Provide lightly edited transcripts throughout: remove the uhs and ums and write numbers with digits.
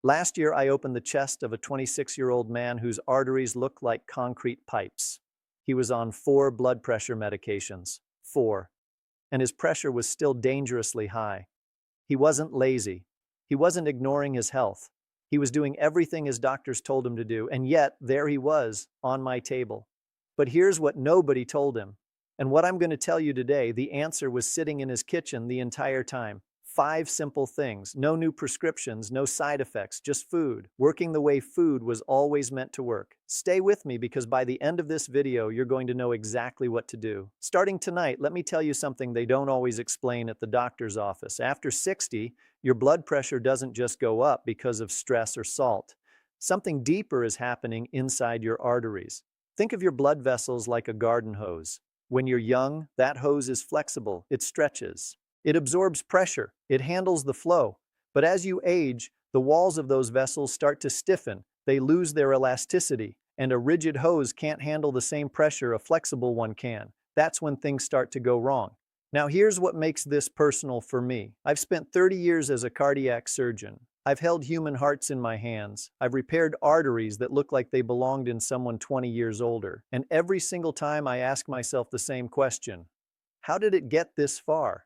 Last year, I opened the chest of a 26-year-old man whose arteries looked like concrete pipes. He was on 4 blood pressure medications. 4. And his pressure was still dangerously high. He wasn't lazy. He wasn't ignoring his health. He was doing everything his doctors told him to do, and yet there he was, on my table. But here's what nobody told him. And what I'm going to tell you today, the answer was sitting in his kitchen the entire time. 5 simple things, no new prescriptions, no side effects, just food, working the way food was always meant to work. Stay with me because by the end of this video, you're going to know exactly what to do. Starting tonight, let me tell you something they don't always explain at the doctor's office. After 60, your blood pressure doesn't just go up because of stress or salt. Something deeper is happening inside your arteries. Think of your blood vessels like a garden hose. When you're young, that hose is flexible, it stretches. It absorbs pressure, it handles the flow. But as you age, the walls of those vessels start to stiffen, they lose their elasticity, and a rigid hose can't handle the same pressure a flexible one can. That's when things start to go wrong. Now here's what makes this personal for me. I've spent 30 years as a cardiac surgeon. I've held human hearts in my hands. I've repaired arteries that look like they belonged in someone 20 years older. And every single time I ask myself the same question: how did it get this far?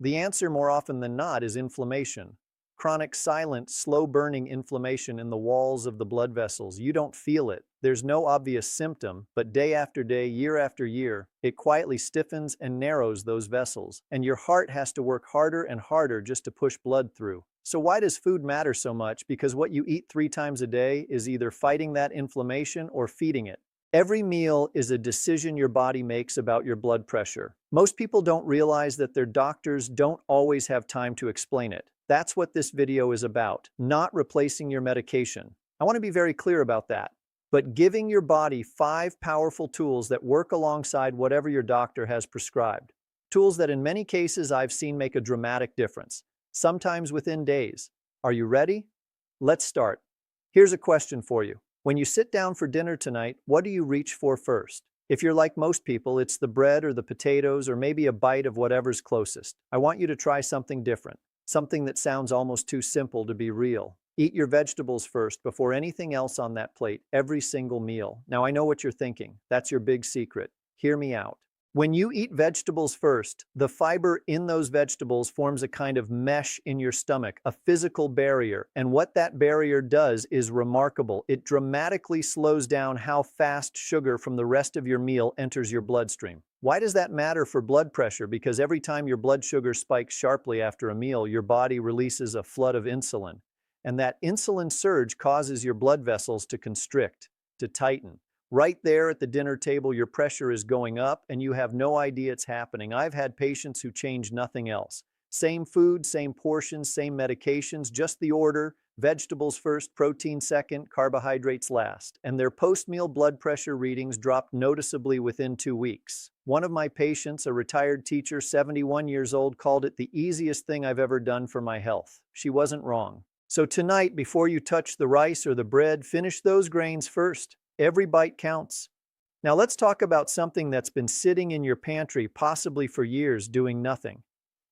The answer more often than not is inflammation. Chronic, silent, slow-burning inflammation in the walls of the blood vessels. You don't feel it. There's no obvious symptom, but day after day, year after year, it quietly stiffens and narrows those vessels, and your heart has to work harder and harder just to push blood through. So why does food matter so much? Because what you eat 3 times a day is either fighting that inflammation or feeding it. Every meal is a decision your body makes about your blood pressure. Most people don't realize that their doctors don't always have time to explain it. That's what this video is about, not replacing your medication. I want to be very clear about that. But giving your body 5 powerful tools that work alongside whatever your doctor has prescribed. Tools that in many cases I've seen make a dramatic difference, sometimes within days. Are you ready? Let's start. Here's a question for you. When you sit down for dinner tonight, what do you reach for first? If you're like most people, it's the bread or the potatoes or maybe a bite of whatever's closest. I want you to try something different, something that sounds almost too simple to be real. Eat your vegetables first before anything else on that plate, every single meal. Now I know what you're thinking. That's your big secret. Hear me out. When you eat vegetables first, the fiber in those vegetables forms a kind of mesh in your stomach, a physical barrier. And what that barrier does is remarkable. It dramatically slows down how fast sugar from the rest of your meal enters your bloodstream. Why does that matter for blood pressure? Because every time your blood sugar spikes sharply after a meal, your body releases a flood of insulin. And that insulin surge causes your blood vessels to constrict, to tighten. Right there at the dinner table, your pressure is going up and you have no idea it's happening. I've had patients who change nothing else. Same food, same portions, same medications, just the order: vegetables first, protein second, carbohydrates last. And their post-meal blood pressure readings dropped noticeably within 2 weeks. One of my patients, a retired teacher, 71 years old, called it the easiest thing I've ever done for my health. She wasn't wrong. So tonight, before you touch the rice or the bread, finish those grains first. Every bite counts. Now let's talk about something that's been sitting in your pantry possibly for years doing nothing.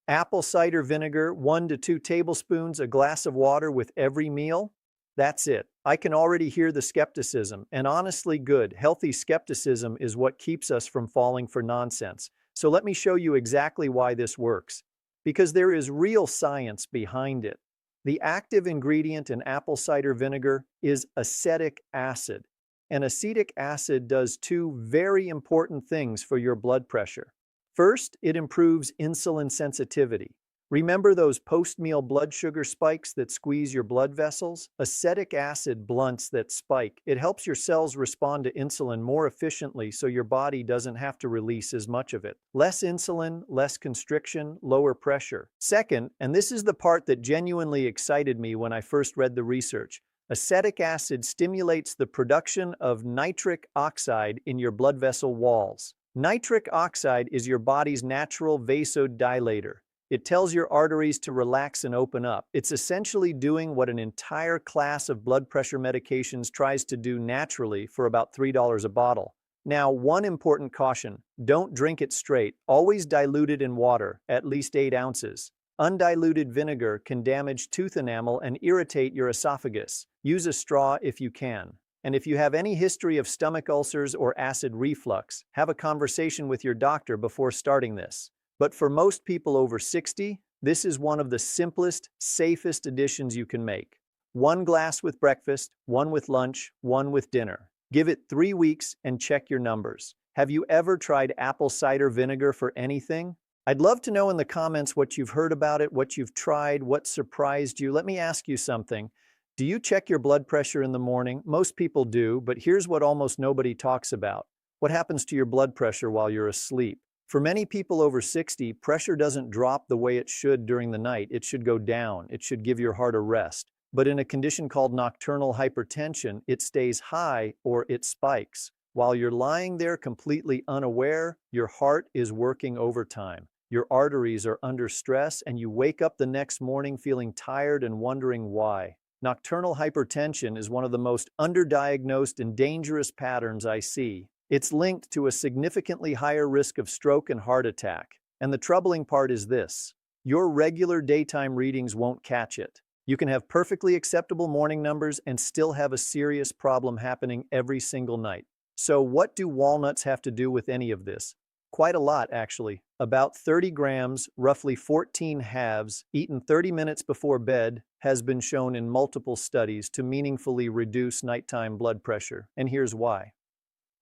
Apple cider vinegar, 1 to 2 tablespoons, a glass of water with every meal. That's it. I can already hear the skepticism, and honestly good, healthy skepticism is what keeps us from falling for nonsense. So let me show you exactly why this works. Because there is real science behind it. The active ingredient in apple cider vinegar is acetic acid. And acetic acid does 2 very important things for your blood pressure. First, it improves insulin sensitivity. Remember those post-meal blood sugar spikes that squeeze your blood vessels? Acetic acid blunts that spike. It helps your cells respond to insulin more efficiently so your body doesn't have to release as much of it. Less insulin, less constriction, lower pressure. Second, and this is the part that genuinely excited me when I first read the research, acetic acid stimulates the production of nitric oxide in your blood vessel walls. Nitric oxide is your body's natural vasodilator. It tells your arteries to relax and open up. It's essentially doing what an entire class of blood pressure medications tries to do naturally for about $3 a bottle. Now, one important caution: don't drink it straight. Always dilute it in water, at least 8 ounces. Undiluted vinegar can damage tooth enamel and irritate your esophagus. Use a straw if you can. And if you have any history of stomach ulcers or acid reflux, have a conversation with your doctor before starting this. But for most people over 60, this is one of the simplest, safest additions you can make. One glass with breakfast, one with lunch, one with dinner. Give it 3 weeks and check your numbers. Have you ever tried apple cider vinegar for anything? I'd love to know in the comments what you've heard about it, what you've tried, what surprised you. Let me ask you something. Do you check your blood pressure in the morning? Most people do, but here's what almost nobody talks about. What happens to your blood pressure while you're asleep? For many people over 60, pressure doesn't drop the way it should during the night. It should go down. It should give your heart a rest. But in a condition called nocturnal hypertension, it stays high or it spikes. While you're lying there completely unaware, your heart is working overtime. Your arteries are under stress, and you wake up the next morning feeling tired and wondering why. Nocturnal hypertension is one of the most underdiagnosed and dangerous patterns I see. It's linked to a significantly higher risk of stroke and heart attack. And the troubling part is this: your regular daytime readings won't catch it. You can have perfectly acceptable morning numbers and still have a serious problem happening every single night. So what do walnuts have to do with any of this? Quite a lot, actually. About 30 grams, roughly 14 halves, eaten 30 minutes before bed, has been shown in multiple studies to meaningfully reduce nighttime blood pressure. And here's why.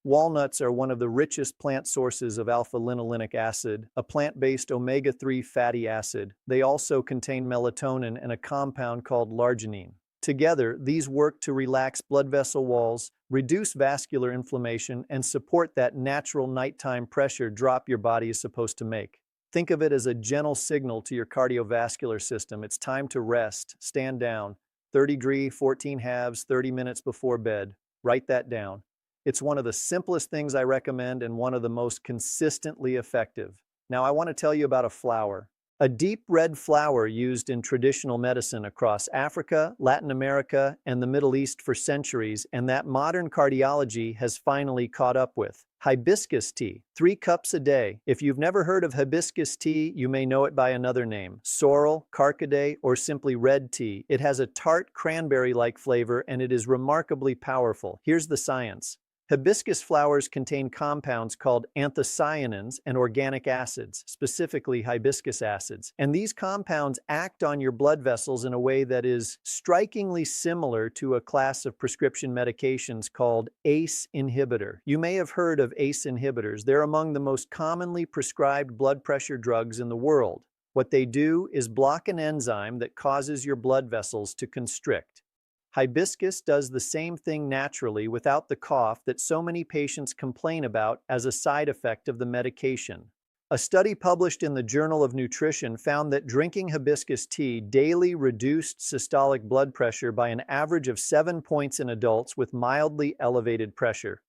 Walnuts are one of the richest plant sources of alpha-linolenic acid, a plant-based omega-3 fatty acid. They also contain melatonin and a compound called l'arginine. Together, these work to relax blood vessel walls, reduce vascular inflammation, and support that natural nighttime pressure drop your body is supposed to make. Think of it as a gentle signal to your cardiovascular system. It's time to rest, stand down. 30°, 14 halves, 30 minutes before bed. Write that down. It's one of the simplest things I recommend and one of the most consistently effective. Now I want to tell you about a flower. A deep red flower used in traditional medicine across Africa, Latin America, and the Middle East for centuries, and that modern cardiology has finally caught up with. Hibiscus tea, 3 cups a day. If you've never heard of hibiscus tea, you may know it by another name: sorrel, carcaday, or simply red tea. It has a tart cranberry-like flavor and it is remarkably powerful. Here's the science. Hibiscus flowers contain compounds called anthocyanins and organic acids, specifically hibiscus acids. And these compounds act on your blood vessels in a way that is strikingly similar to a class of prescription medications called ACE inhibitor. You may have heard of ACE inhibitors. They're among the most commonly prescribed blood pressure drugs in the world. What they do is block an enzyme that causes your blood vessels to constrict. Hibiscus does the same thing naturally without the cough that so many patients complain about as a side effect of the medication. A study published in the Journal of Nutrition found that drinking hibiscus tea daily reduced systolic blood pressure by an average of 7 points in adults with mildly elevated pressure.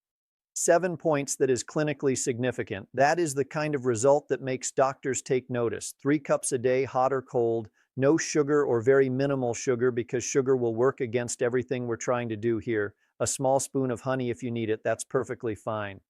7 points that is clinically significant. That is the kind of result that makes doctors take notice. 3 cups a day, hot or cold. No sugar or very minimal sugar, because sugar will work against everything we're trying to do here. A small spoon of honey if you need it, that's perfectly fine.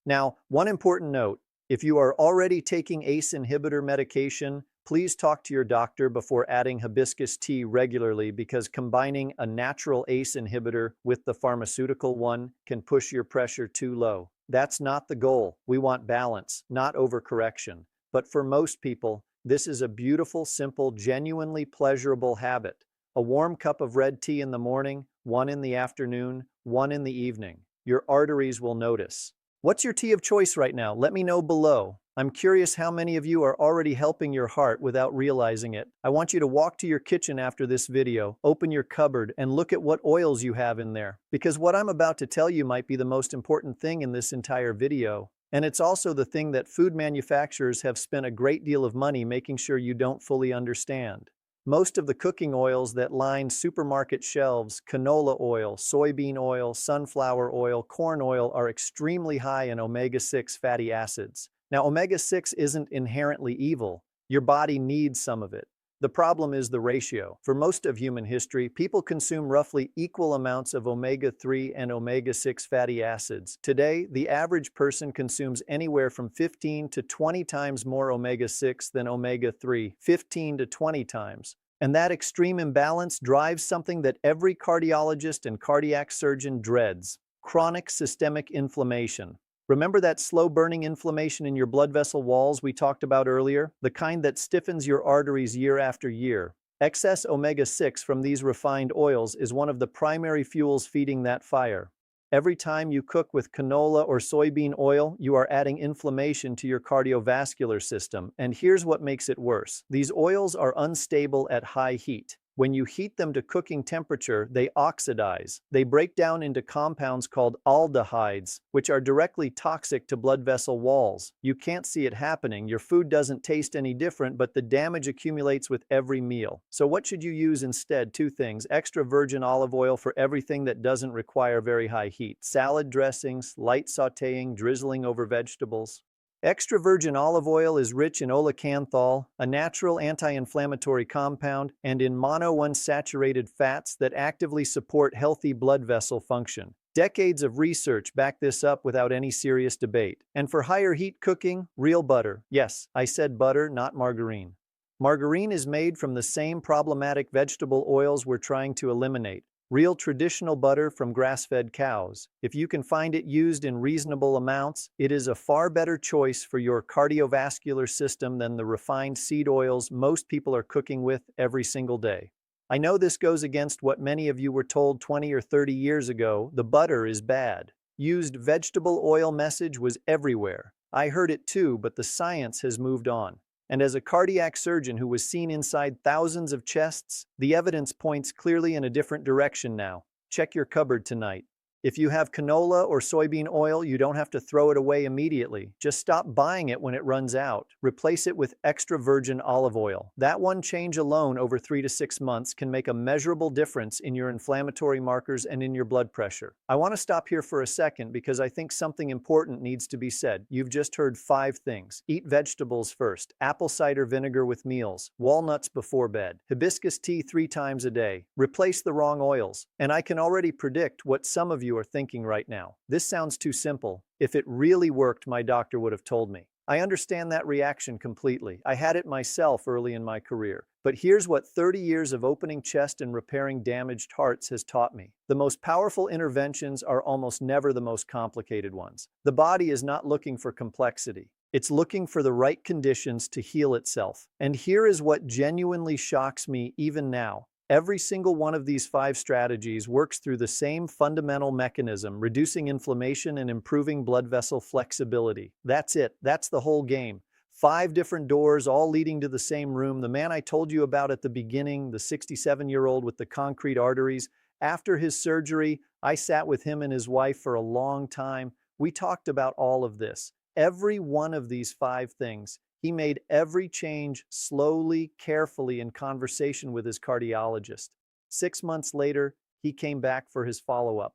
Now, one important note: if you are already taking ACE inhibitor medication, please talk to your doctor before adding hibiscus tea regularly, because combining a natural ACE inhibitor with the pharmaceutical one can push your pressure too low. That's not the goal. We want balance, not overcorrection. But for most people, this is a beautiful, simple, genuinely pleasurable habit. A warm cup of red tea in the morning, one in the afternoon, one in the evening. Your arteries will notice. What's your tea of choice right now? Let me know below. I'm curious how many of you are already helping your heart without realizing it. I want you to walk to your kitchen after this video, open your cupboard, and look at what oils you have in there. Because what I'm about to tell you might be the most important thing in this entire video. And it's also the thing that food manufacturers have spent a great deal of money making sure you don't fully understand. Most of the cooking oils that line supermarket shelves, canola oil, soybean oil, sunflower oil, corn oil, are extremely high in omega-6 fatty acids. Now, omega-6 isn't inherently evil. Your body needs some of it. The problem is the ratio. For most of human history, people consume roughly equal amounts of omega-3 and omega-6 fatty acids. Today, the average person consumes anywhere from 15 to 20 times more omega-6 than omega-3, 15 to 20 times. And that extreme imbalance drives something that every cardiologist and cardiac surgeon dreads: chronic systemic inflammation. Remember that slow-burning inflammation in your blood vessel walls we talked about earlier? The kind that stiffens your arteries year after year. Excess omega-6 from these refined oils is one of the primary fuels feeding that fire. Every time you cook with canola or soybean oil, you are adding inflammation to your cardiovascular system, and here's what makes it worse. These oils are unstable at high heat. When you heat them to cooking temperature, they oxidize. They break down into compounds called aldehydes, which are directly toxic to blood vessel walls. You can't see it happening, your food doesn't taste any different, but the damage accumulates with every meal. So what should you use instead? Two things: extra virgin olive oil for everything that doesn't require very high heat. Salad dressings, light sautéing, drizzling over vegetables. Extra virgin olive oil is rich in olecanthal, a natural anti-inflammatory compound, and in monounsaturated fats that actively support healthy blood vessel function. Decades of research back this up without any serious debate. And for higher heat cooking, real butter. Yes, I said butter, not margarine. Margarine is made from the same problematic vegetable oils we're trying to eliminate. Real traditional butter from grass-fed cows. If you can find it used in reasonable amounts, it is a far better choice for your cardiovascular system than the refined seed oils most people are cooking with every single day. I know this goes against what many of you were told 20 or 30 years ago: the butter is bad. Used vegetable oil message was everywhere. I heard it too, but the science has moved on. And as a cardiac surgeon who was seen inside thousands of chests, the evidence points clearly in a different direction now. Check your cupboard tonight. If you have canola or soybean oil, you don't have to throw it away immediately. Just stop buying it when it runs out. Replace it with extra virgin olive oil. That one change alone over 3 to 6 months can make a measurable difference in your inflammatory markers and in your blood pressure. I want to stop here for a second because I think something important needs to be said. You've just heard 5 things. Eat vegetables first. Apple cider vinegar with meals. Walnuts before bed. Hibiscus tea 3 times a day. Replace the wrong oils. And I can already predict what some of you are thinking right now. This sounds too simple. If it really worked, my doctor would have told me. I understand that reaction completely. I had it myself early in my career. But here's what 30 years of opening chest and repairing damaged hearts has taught me. The most powerful interventions are almost never the most complicated ones. The body is not looking for complexity. It's looking for the right conditions to heal itself. And here is what genuinely shocks me even now. Every single one of these 5 strategies works through the same fundamental mechanism: reducing inflammation and improving blood vessel flexibility. That's it. That's the whole game. 5 different doors, all leading to the same room. The man I told you about at the beginning, the 67-year-old with the concrete arteries, after his surgery, I sat with him and his wife for a long time. We talked about all of this. Every one of these 5 things. He made every change slowly, carefully, in conversation with his cardiologist. 6 months later, he came back for his follow-up.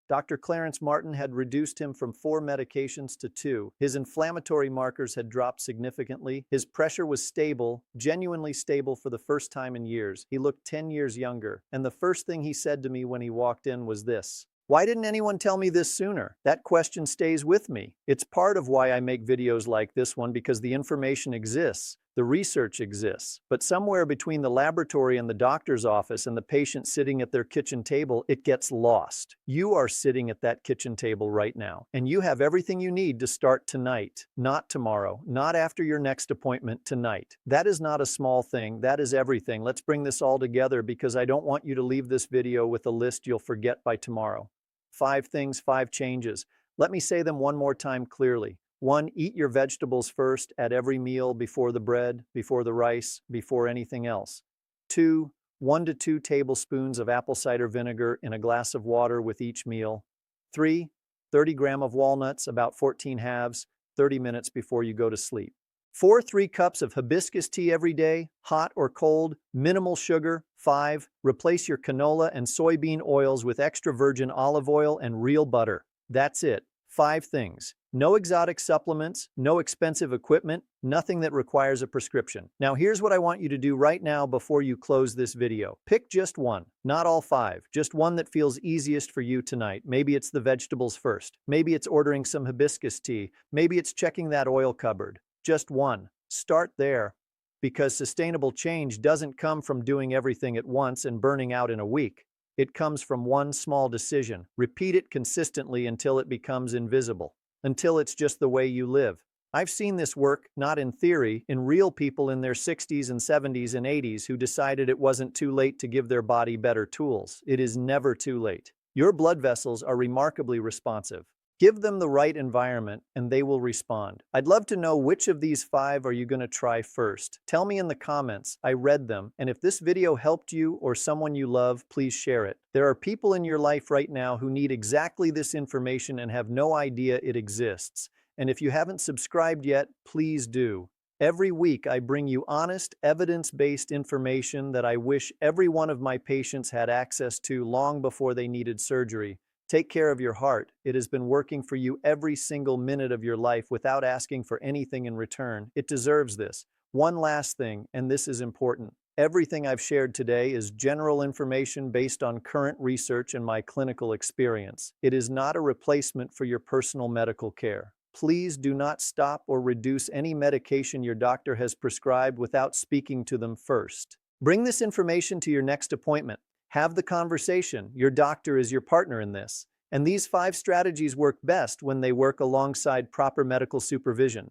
Dr. Clarence Martin had reduced him from 4 medications to 2. His inflammatory markers had dropped significantly. His pressure was stable, genuinely stable for the first time in years. He looked 10 years younger. And the first thing he said to me when he walked in was this: "Why didn't anyone tell me this sooner?" That question stays with me. It's part of why I make videos like this one, because the information exists, the research exists, but somewhere between the laboratory and the doctor's office and the patient sitting at their kitchen table, it gets lost. You are sitting at that kitchen table right now, and you have everything you need to start tonight, not tomorrow, not after your next appointment, tonight. That is not a small thing, that is everything. Let's bring this all together because I don't want you to leave this video with a list you'll forget by tomorrow. 5 things, 5 changes. Let me say them one more time clearly. 1. Eat your vegetables first at every meal, before the bread, before the rice, before anything else. 2. 1 to 2 tablespoons of apple cider vinegar in a glass of water with each meal. 3. 30 grams of walnuts, about 14 halves, 30 minutes before you go to sleep. 4. 3 cups of hibiscus tea every day, hot or cold, minimal sugar. 5. Replace your canola and soybean oils with extra virgin olive oil and real butter. That's it. 5 things. No exotic supplements, no expensive equipment, nothing that requires a prescription. Now here's what I want you to do right now before you close this video. Pick just one, not all five, just one that feels easiest for you tonight. Maybe it's the vegetables first. Maybe it's ordering some hibiscus tea. Maybe it's checking that oil cupboard. Just one. Start there, because sustainable change doesn't come from doing everything at once and burning out in a week. It comes from one small decision. Repeat it consistently until it becomes invisible, until it's just the way you live. I've seen this work, not in theory, in real people in their 60s and 70s and 80s who decided it wasn't too late to give their body better tools. It is never too late. Your blood vessels are remarkably responsive. Give them the right environment and they will respond. I'd love to know which of these five are you going to try first. Tell me in the comments. I read them, and if this video helped you or someone you love, please share it. There are people in your life right now who need exactly this information and have no idea it exists. And if you haven't subscribed yet, please do. Every week I bring you honest, evidence-based information that I wish every one of my patients had access to long before they needed surgery. Take care of your heart. It has been working for you every single minute of your life without asking for anything in return. It deserves this. One last thing, and this is important. Everything I've shared today is general information based on current research and my clinical experience. It is not a replacement for your personal medical care. Please do not stop or reduce any medication your doctor has prescribed without speaking to them first. Bring this information to your next appointment. Have the conversation. Your doctor is your partner in this. And these 5 strategies work best when they work alongside proper medical supervision.